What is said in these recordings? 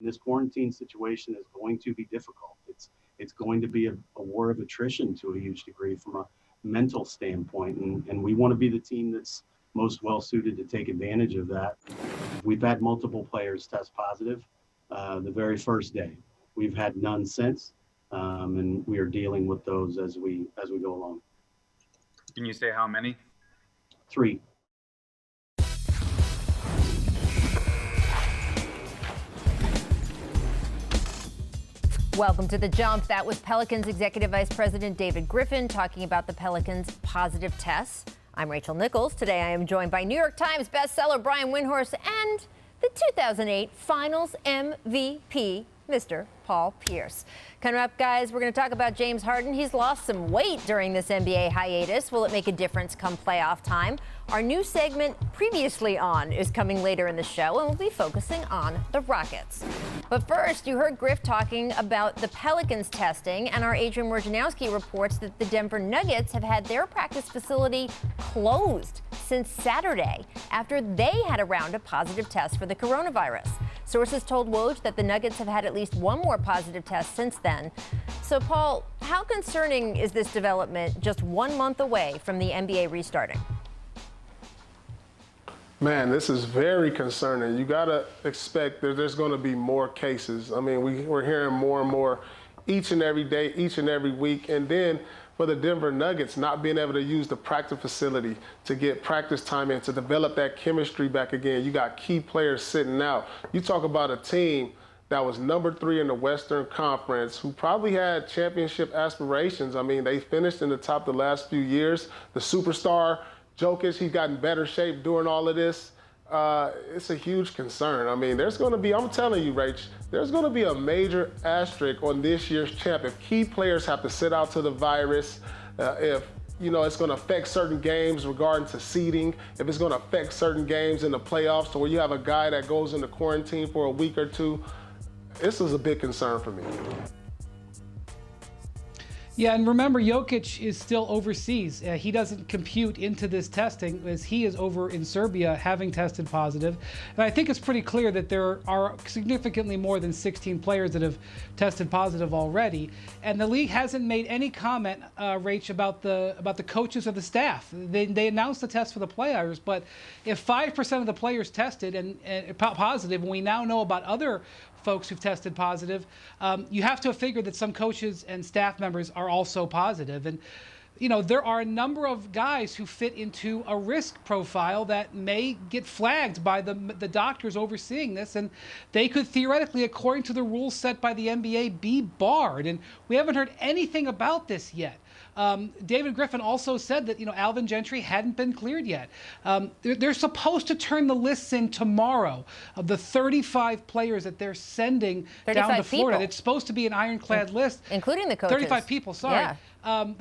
This quarantine situation is going to be difficult. It's going to be a war of attrition to a huge degree from a mental standpoint, and we want to be the team that's most well suited to take advantage of that. We've had multiple players test positive the very first day. We've had none since, and we are dealing with those as we go along. Can you say how many? 3. Welcome to The Jump. That was Pelicans Executive Vice President David Griffin talking about the Pelicans' positive tests. I'm Rachel Nichols. Today I am joined by New York Times bestseller Brian Windhorst and the 2008 Finals MVP, Mr. Paul Pierce. Coming up, guys, we're going to talk about James Harden. He's lost some weight during this NBA hiatus. Will it make a difference come playoff time? Our new segment, Previously On, is coming later in the show, and we'll be focusing on the Rockets. But first, you heard Griff talking about the Pelicans testing, and our Adrian Wojnarowski reports that the Denver Nuggets have had their practice facility closed since Saturday after they had a round of positive tests for the coronavirus. Sources told Woj that the Nuggets have had at least one more positive test since then. So, Paul, how concerning is this development just 1 month away from the NBA restarting? Man, this is very concerning. You got to expect that there's going to be more cases. I mean, we're hearing more and more each and every day, each and every week. And then for the Denver Nuggets, not being able to use the practice facility to get practice time in, to develop that chemistry back again. You got key players sitting out. You talk about a team that was number 3 in the Western Conference, who probably had championship aspirations. I mean, they finished in the top the last few years. The superstar, Jokic, he's gotten better shape during all of this. It's a huge concern. I mean, there's going to be, I'm telling you, Rach, there's going to be a major asterisk on this year's champ if key players have to sit out to the virus, if it's going to affect certain games regarding to seeding, if it's going to affect certain games in the playoffs, so where you have a guy that goes into quarantine for a week or two. This is a big concern for me. Yeah, and remember, Jokic is still overseas. He doesn't compute into this testing as he is over in Serbia having tested positive. And I think it's pretty clear that there are significantly more than 16 players that have tested positive already. And the league hasn't made any comment, Rach, about the coaches or the staff. They announced the test for the players, but if 5% of the players tested and positive, and we now know about other folks who've tested positive, you have to figure that some coaches and staff members are also positive. And, there are a number of guys who fit into a risk profile that may get flagged by the doctors overseeing this, and they could theoretically, according to the rules set by the NBA, be barred. And we haven't heard anything about this yet. David Griffin also said that, Alvin Gentry hadn't been cleared yet. They're supposed to turn the lists in tomorrow of the 35 players that they're sending down to Florida. People. It's supposed to be an ironclad list. Including the coaches. 35 people, sorry. Yeah.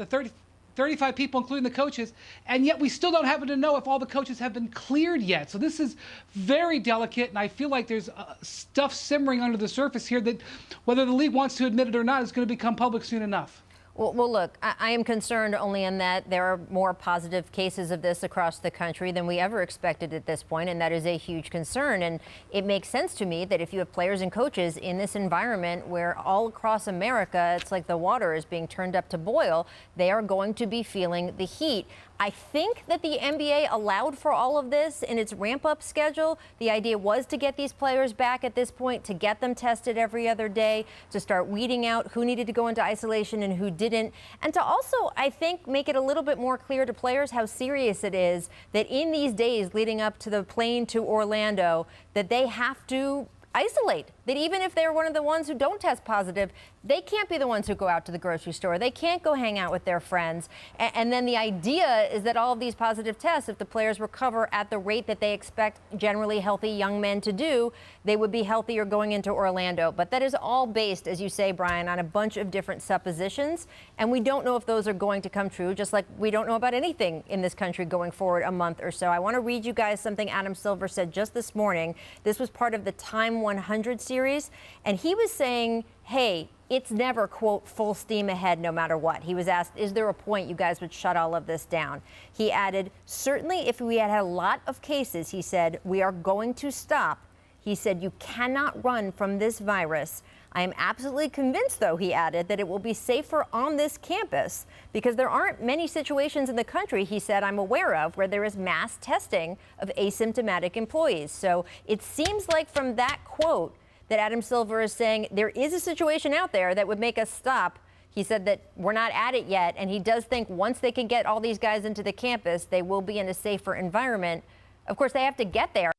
35 people, including the coaches, and yet we still don't happen to know if all the coaches have been cleared yet. So this is very delicate, and I feel like there's stuff simmering under the surface here that, whether the league wants to admit it or not, is going to become public soon enough. Well, look, I am concerned only in that there are more positive cases of this across the country than we ever expected at this point, and that is a huge concern. And it makes sense to me that if you have players and coaches in this environment where all across America, it's like the water is being turned up to boil, they are going to be feeling the heat. I think that the NBA allowed for all of this in its ramp-up schedule. The idea was to get these players back at this point, to get them tested every other day, to start weeding out who needed to go into isolation and who didn't, and to also, I think, make it a little bit more clear to players how serious it is that in these days leading up to the plane to Orlando, that they have to isolate, that even if they're one of the ones who don't test positive, they can't be the ones who go out to the grocery store. They can't go hang out with their friends. And then the idea is that all of these positive tests, if the players recover at the rate that they expect generally healthy young men to do, they would be healthier going into Orlando. But that is all based, as you say, Brian, on a bunch of different suppositions. And we don't know if those are going to come true, just like we don't know about anything in this country going forward a month or so. I want to read you guys something Adam Silver said just this morning. This was part of the Time 100 series. And he was saying, hey, it's never, quote, full steam ahead no matter what. He was asked, is there a point you guys would shut all of this down? He added, certainly if we had a lot of cases, he said, we are going to stop. He said, "You cannot run from this virus. I am absolutely convinced," though, he added, "that it will be safer on this campus because there aren't many situations in the country," he said, "I'm aware of where there is mass testing of asymptomatic employees." So it seems like from that quote that Adam Silver is saying there is a situation out there that would make us stop. He said that we're not at it yet, and he does think once they can get all these guys into the campus, they will be in a safer environment. Of course, they have to get there.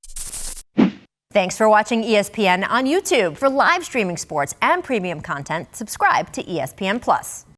Thanks for watching ESPN on YouTube. For live streaming sports and premium content, subscribe to ESPN+.